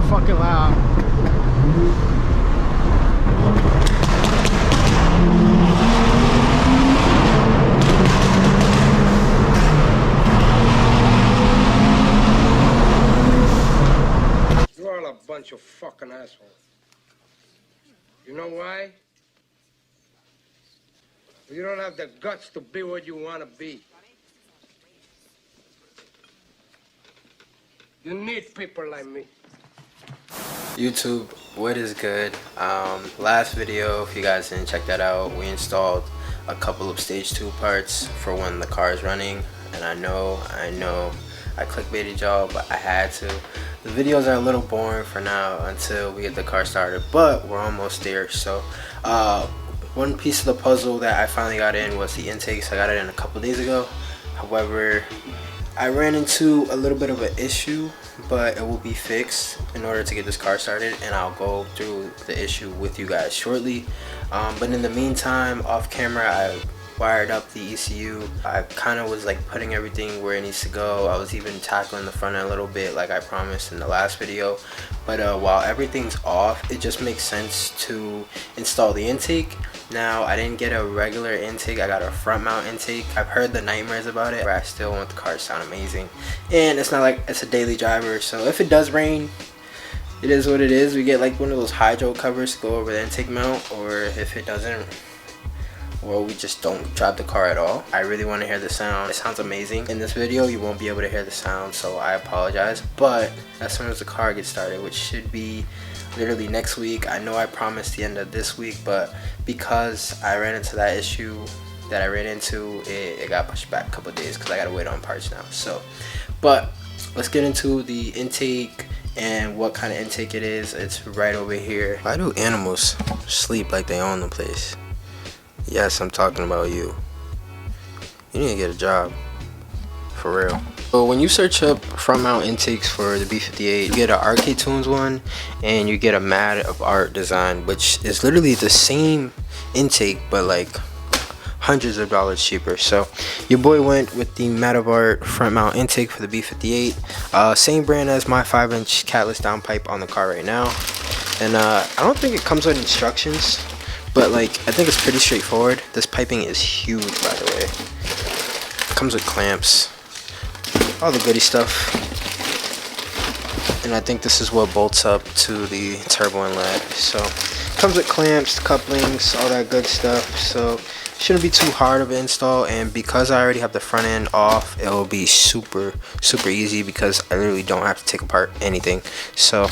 fucking loud. You're all a bunch of fucking assholes. You know why? You don't have the guts to be what you want to be. You need people like me. YouTube, what is good? Last video, if you guys didn't check that out, we installed a couple of stage 2 parts for when the car is running. And I know I clickbaited y'all, but I had to. The videos are a little boring for now until we get the car started, but we're almost there. So one piece of the puzzle that I finally got in was the intakes. I got it in a couple days ago. However, I ran into a little bit of an issue, but it will be fixed in order to get this car started, and I'll go through the issue with you guys shortly. But in the meantime, off camera, I wired up the ECU. I kind of was like putting everything where it needs to go. I was even tackling the front end a little bit like I promised in the last video. But while everything's off, it just makes sense to install the intake. Now, I didn't get a regular intake, I got a front mount intake. I've heard the nightmares about it, but I still want the car to sound amazing. And it's not like it's a daily driver, so if it does rain, it is what it is. We get like one of those hydro covers to go over the intake mount, or if it doesn't, well, we just don't drive the car at all. I really want to hear the sound. It sounds amazing. In this video, you won't be able to hear the sound, so I apologize. But as soon as the car gets started, which should be literally next week. I know I promised the end of this week, but because I ran into that issue that I ran into, it got pushed back a couple of days because I gotta wait on parts now. So, but let's get into the intake and what kind of intake it is. It's right over here. Why do animals sleep like they own the place? Yes, I'm talking about you. You need to get a job, for real. So when you search up front mount intakes for the B58, you get an Arcade Tunes one and you get a Mad of Art design, which is literally the same intake but like hundreds of dollars cheaper. So your boy went with the Mad of Art front mount intake for the B58, same brand as my 5-inch catless downpipe on the car right now. And I don't think it comes with instructions, but like I think it's pretty straightforward. This piping is huge, by the way. It comes with clamps, all the goody stuff, and I think this is what bolts up to the turbo inlet. So it comes with clamps, couplings, all that good stuff. So shouldn't be too hard of an install, and because I already have the front end off, it will be super easy because I literally don't have to take apart anything. So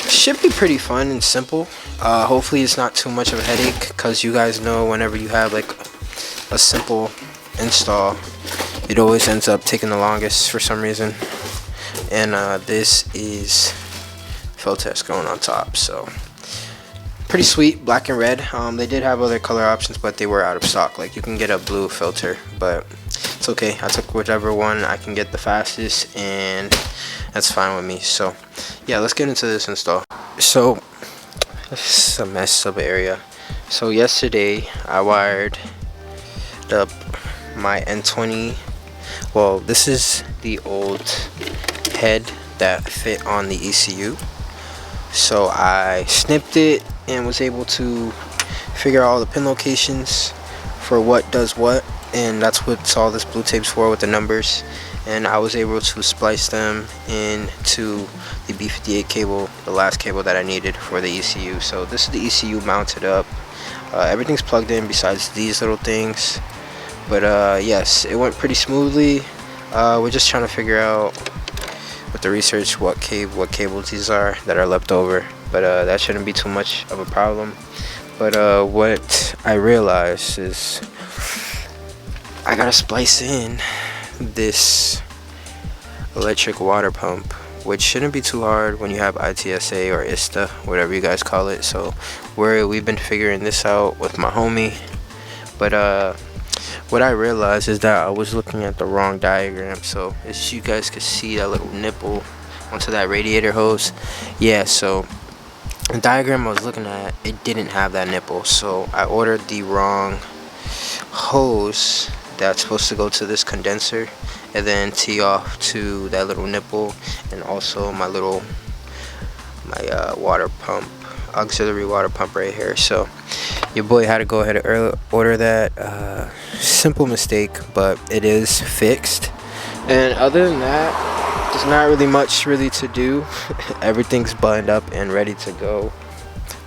should be pretty fun and simple. Hopefully it's not too much of a headache, because you guys know whenever you have like a simple install, it always ends up taking the longest for some reason. And this is Filtest going on top, so pretty sweet, black and red. They did have other color options, but they were out of stock. Like you can get a blue filter, but it's okay. I took whichever one I can get the fastest, and that's fine with me. So yeah, let's get into this install. So this is a mess of an area. So yesterday I wired up my N20. Well, this is the old head that fit on the ECU. So I snipped it and was able to figure out all the pin locations for what does what, and that's what all this blue tape's for with the numbers. And I was able to splice them into the B58 cable, the last cable that I needed for the ECU. So this is the ECU mounted up. Everything's plugged in besides these little things. But yes, it went pretty smoothly. We're just trying to figure out with the research what cables these are that are left over. But that shouldn't be too much of a problem. But what I realized is I gotta splice in this electric water pump, which shouldn't be too hard when you have ITSA or ISTA, whatever you guys call it. So we've been figuring this out with my homie. But what I realized is that I was looking at the wrong diagram. So as you guys could see that little nipple onto that radiator hose, yeah, so the diagram I was looking at, it didn't have that nipple. So I ordered the wrong hose that's supposed to go to this condenser and then tee off to that little nipple, and also my little my water pump, auxiliary water pump right here. So your boy had to go ahead and order that. Simple mistake, but it is fixed. And other than that, there's not really much to do. Everything's buttoned up and ready to go.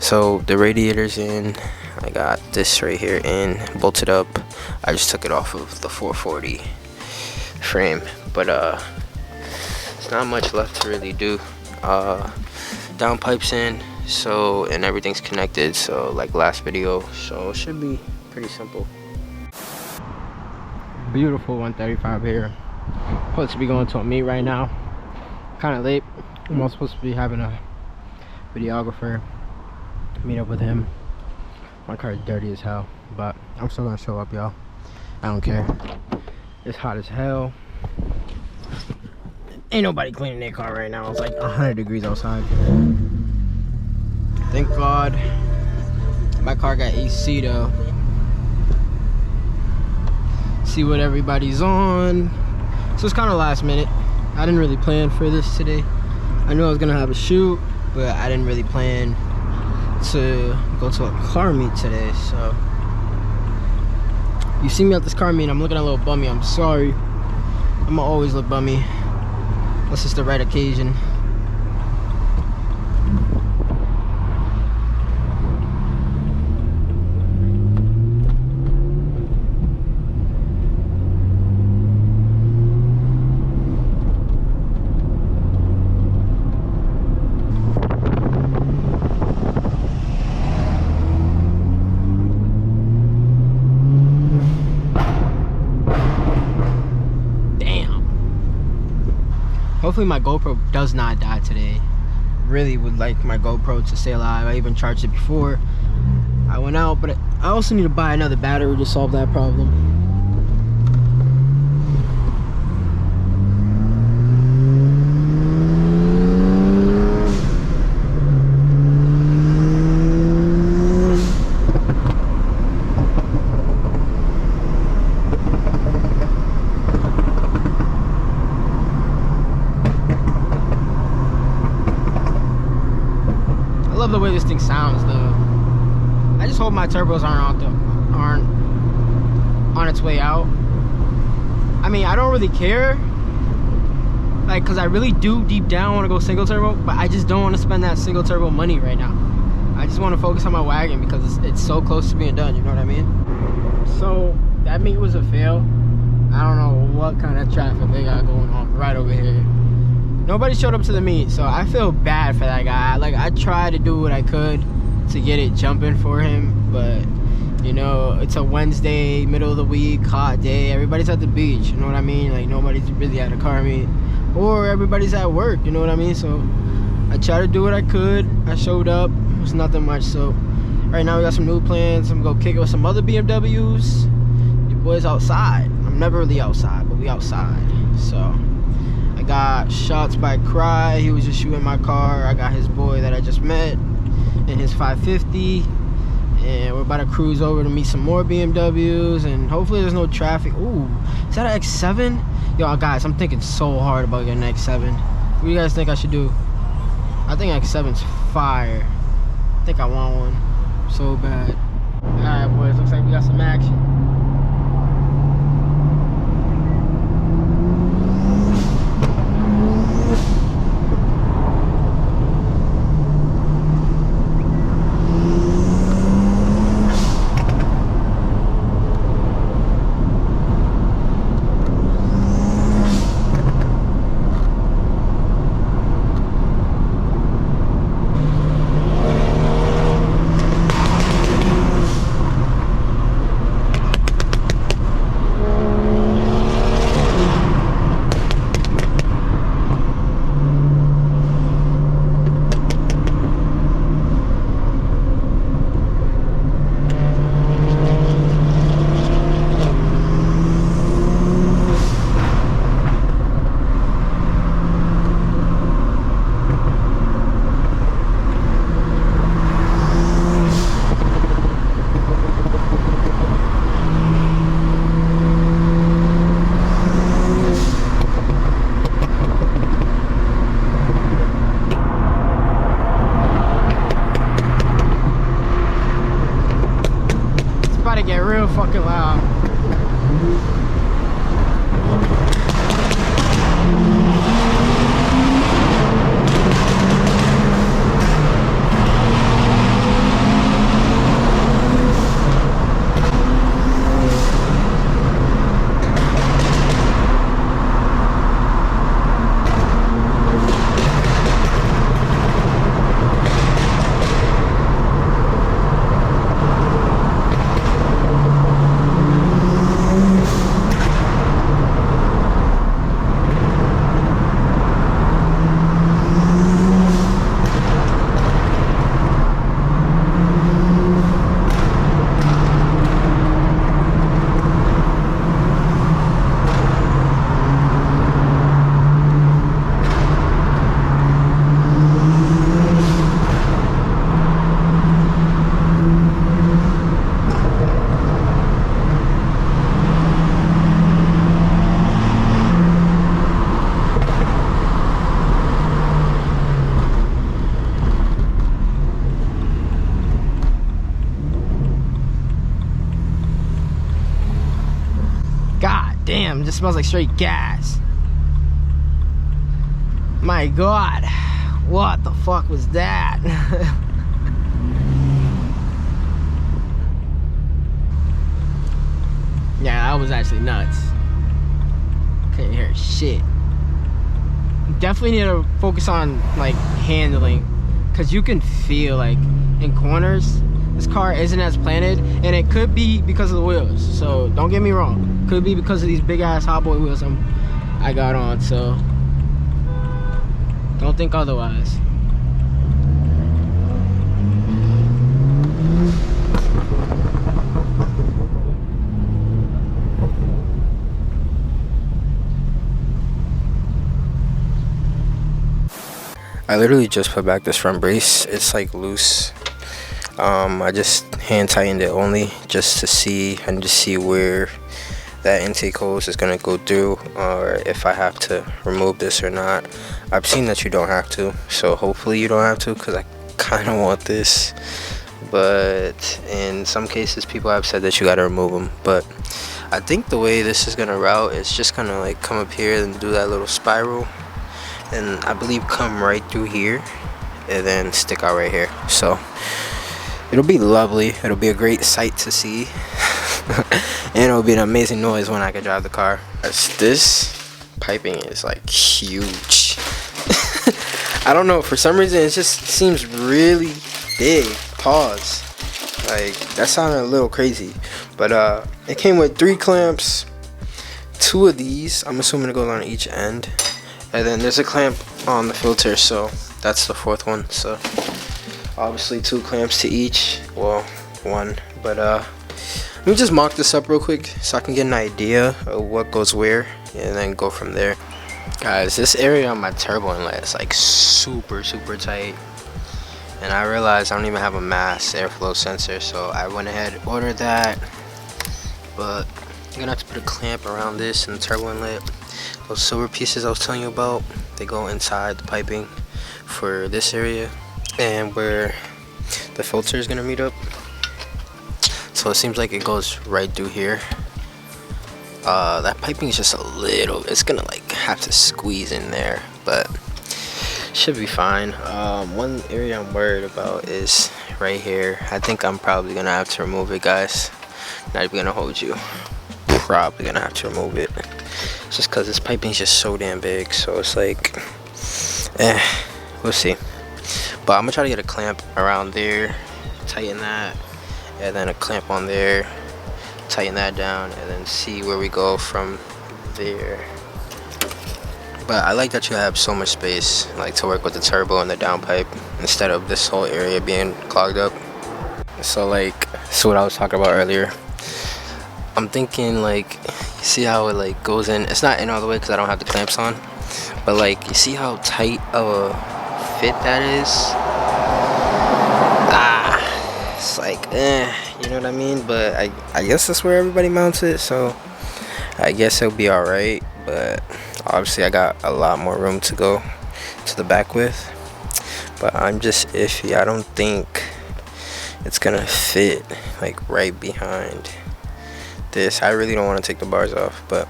So the radiator's in. I got this right here in, bolted up. I just took it off of the 440 frame, but it's not much left to really do. Downpipes in, so, and everything's connected, so like last video, so it should be pretty simple. Beautiful 135 here. Supposed to be going to a meet right now. Kind of late. I'm also supposed to be having a videographer meet up with him. My car is dirty as hell, but I'm still gonna show up, y'all. I don't care. It's hot as hell. Ain't nobody cleaning their car right now. It's like 100 degrees outside. Thank God my car got AC though. See what everybody's on. So it's kind of last minute. I didn't really plan for this today. I knew I was gonna have a shoot, but I didn't really plan to go to a car meet today. So you see me at this car meet, I'm looking a little bummy. I'm sorry. I'ma always look bummy unless it's the right occasion. Hopefully my GoPro does not die today. Really would like my GoPro to stay alive. I even charged it before I went out, but I also need to buy another battery to solve that problem. I love the way this thing sounds though. I just hope my turbos aren't on its way out. I mean, I don't really care, like, cause I really do deep down want to go single turbo, but I just don't want to spend that single turbo money right now. I just want to focus on my wagon because it's so close to being done, you know what I mean? So that meet was a fail. I don't know what kind of traffic they got going on right over here. Nobody showed up to the meet, so I feel bad for that guy. Like, I tried to do what I could to get it jumping for him, but you know, it's a Wednesday, middle of the week, hot day. Everybody's at the beach, you know what I mean? Like, nobody's really at a car meet, or everybody's at work, you know what I mean? So I tried to do what I could. I showed up. It was nothing much. So right now we got some new plans. I'm gonna go kick it with some other BMWs. Your boy's outside. I'm never really outside, but we outside. So I got shots by Cry. He was just shooting my car. I got his boy that I just met in his 550. And we're about to cruise over to meet some more BMWs. And hopefully there's no traffic. Ooh, is that an X7? Yo, guys, I'm thinking so hard about getting an X7. What do you guys think I should do? I think X7's fire. I think I want one so bad. Alright, boys, looks like we got some action. Damn, it just smells like straight gas. My God, what the fuck was that? Yeah, that was actually nuts. Couldn't hear shit. Definitely need to focus on like handling, because you can feel like in corners this car isn't as planted, and it could be because of the wheels. So don't get me wrong, could be because of these big ass hot boy wheels I got on. So don't think otherwise. I literally just put back this front brace. It's like loose. I just hand tightened it only just to see and just see where that intake hose is gonna go through, or if I have to remove this or not. I've seen that you don't have to, so hopefully you don't have to, because I kind of want this. But in some cases people have said that you got to remove them. But I think the way this is gonna route is just gonna like come up here and do that little spiral, and I believe come right through here and then stick out right here. So it'll be lovely. It'll be a great sight to see. And it'll be an amazing noise when I can drive the car. This piping is like huge. I don't know, for some reason it just seems really big. Pause. Like, that sounded a little crazy. But it came with 3 clamps, 2 of these. I'm assuming it goes on each end. And then there's a clamp on the filter, so that's the 4th one. So obviously 2 clamps to each. Well, 1. But let me just mock this up real quick so I can get an idea of what goes where, and then go from there. Guys, this area on my turbo inlet is like super tight, and I realized I don't even have a mass airflow sensor, so I went ahead and ordered that. But I'm gonna have to put a clamp around this and the turbo inlet. Those silver pieces I was telling you about, they go inside the piping for this area and where the filter is gonna meet up. So it seems like it goes right through here. That piping is just a little, it's gonna like have to squeeze in there, but should be fine. One area I'm worried about is right here. I think I'm probably gonna have to remove it, guys. Not even gonna hold you. Probably gonna have to remove it. It's just cause this piping is just so damn big, so it's like, we'll see. But I'm gonna try to get a clamp around there, tighten that, and then a clamp on there, tighten that down, and then see where we go from there. But I like that you have so much space, like, to work with the turbo and the downpipe instead of this whole area being clogged up. So like, so what I was talking about earlier, I'm thinking like, you see how it like goes in, it's not in all the way because I don't have the clamps on, but like, you see how tight of a fit that is? It's like, you know what I mean? But I guess that's where everybody mounts it, so I guess it'll be alright. But obviously I got a lot more room to go to the back with, but I'm just iffy. I don't think it's gonna fit like right behind this. I really don't want to take the bars off, but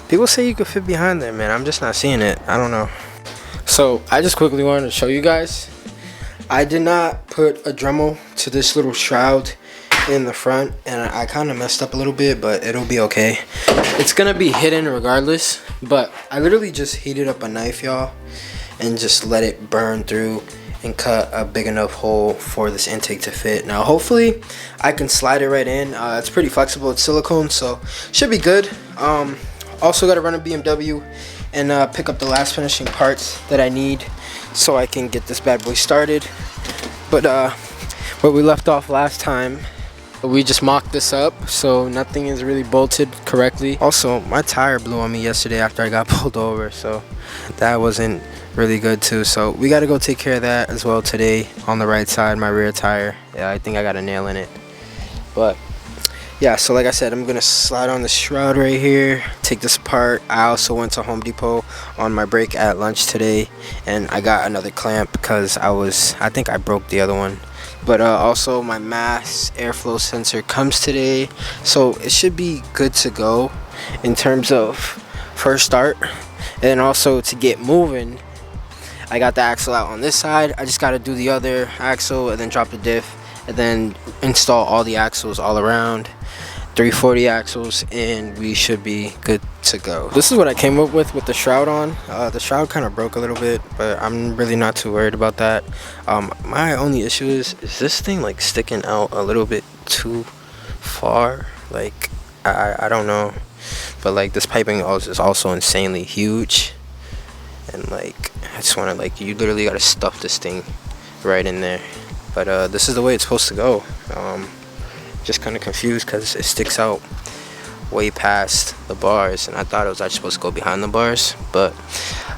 people say you could fit behind there, man. I'm just not seeing it. I don't know. So I just quickly wanted to show you guys, I did not put a Dremel to this little shroud in the front, and I kind of messed up a little bit, but it'll be okay. It's gonna be hidden regardless, but I literally just heated up a knife, y'all, and just let it burn through and cut a big enough hole for this intake to fit. Now hopefully I can slide it right in. It's pretty flexible, it's silicone, so should be good. Also got to run a BMW and pick up the last finishing parts that I need so I can get this bad boy started. But where we left off last time, we just mocked this up, so nothing is really bolted correctly. Also, my tire blew on me yesterday after I got pulled over, so that wasn't really good too. So we got to go take care of that as well today on the right side, my rear tire. Yeah, I think I got a nail in it. But yeah, so like I said, I'm gonna slide on the shroud right here, take this apart. I also went to Home Depot on my break at lunch today, and I got another clamp because I think I broke the other one. But also my mass airflow sensor comes today, so it should be good to go. in terms of first start, and also to get moving. I got the axle out on this side. I just got to do the other axle and then drop the diff and then install all the axles all around, 340 axles, and we should be good to go. This is what I came up with the shroud on. The shroud kind of broke a little bit, but I'm really not too worried about that. My only issue is this thing like sticking out a little bit too far. Like I don't know, but like this piping is also insanely huge, and like I just want to, like, you literally got to stuff this thing right in there. But this is the way it's supposed to go. Just kind of confused because it sticks out way past the bars, and I thought it was actually supposed to go behind the bars. But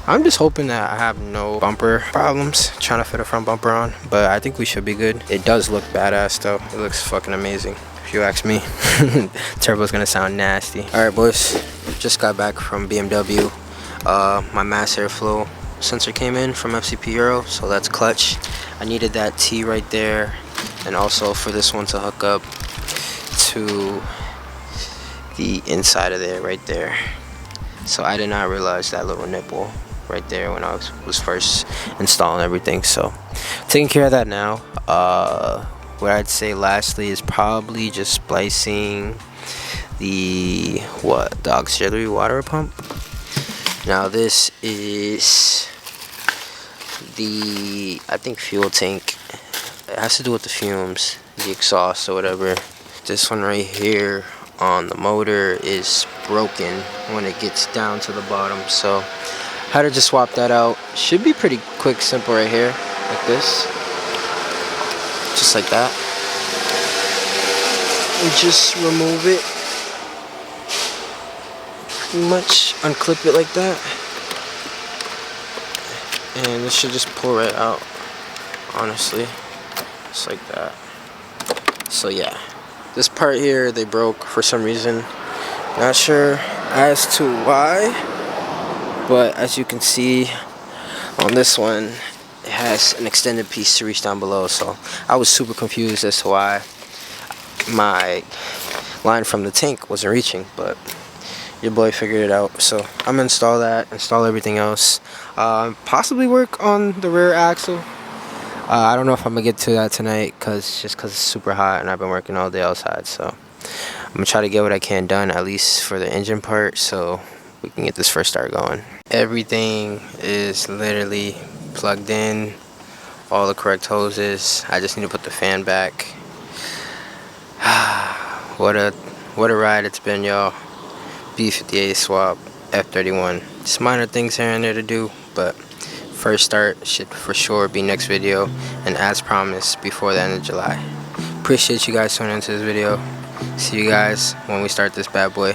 I'm just hoping that I have no bumper problems trying to fit a front bumper on, but I think we should be good. It does look badass though. It looks fucking amazing if you ask me. Turbo's gonna sound nasty. All right, boys, just got back from BMW. My mass airflow sensor came in from FCP Euro, so that's clutch. I needed that T right there, and also for this one to hook up to the inside of there right there. So I did not realize that little nipple right there when I was first installing everything. So taking care of that now. What I'd say lastly is probably just splicing the auxiliary water pump. Now this is the, I think, fuel tank. It has to do with the fumes, the exhaust or whatever. This one right here on the motor is broken when it gets down to the bottom, so how to just swap that out. Should be pretty quick, simple right here, like this, just like that. And just remove it, pretty much unclip it like that, and this should just pull right out, honestly, just like that. So yeah, this part here they broke for some reason, not sure as to why, but as you can see on this one, it has an extended piece to reach down below. So I was super confused as to why my line from the tank wasn't reaching, but your boy figured it out. So I'm gonna install that, install everything else, possibly work on the rear axle. I don't know if I'm gonna get to that tonight because it's super hot and I've been working all day outside. So I'm gonna try to get what I can done, at least for the engine part, so we can get this first start going. Everything is literally plugged in, all the correct hoses. I just need to put the fan back. What a ride it's been, y'all. B58 swap, F31. Just minor things here and there to do, but first start should for sure be next video, and as promised, before the end of July. Appreciate you guys tuning into this video. See you guys when we start this bad boy.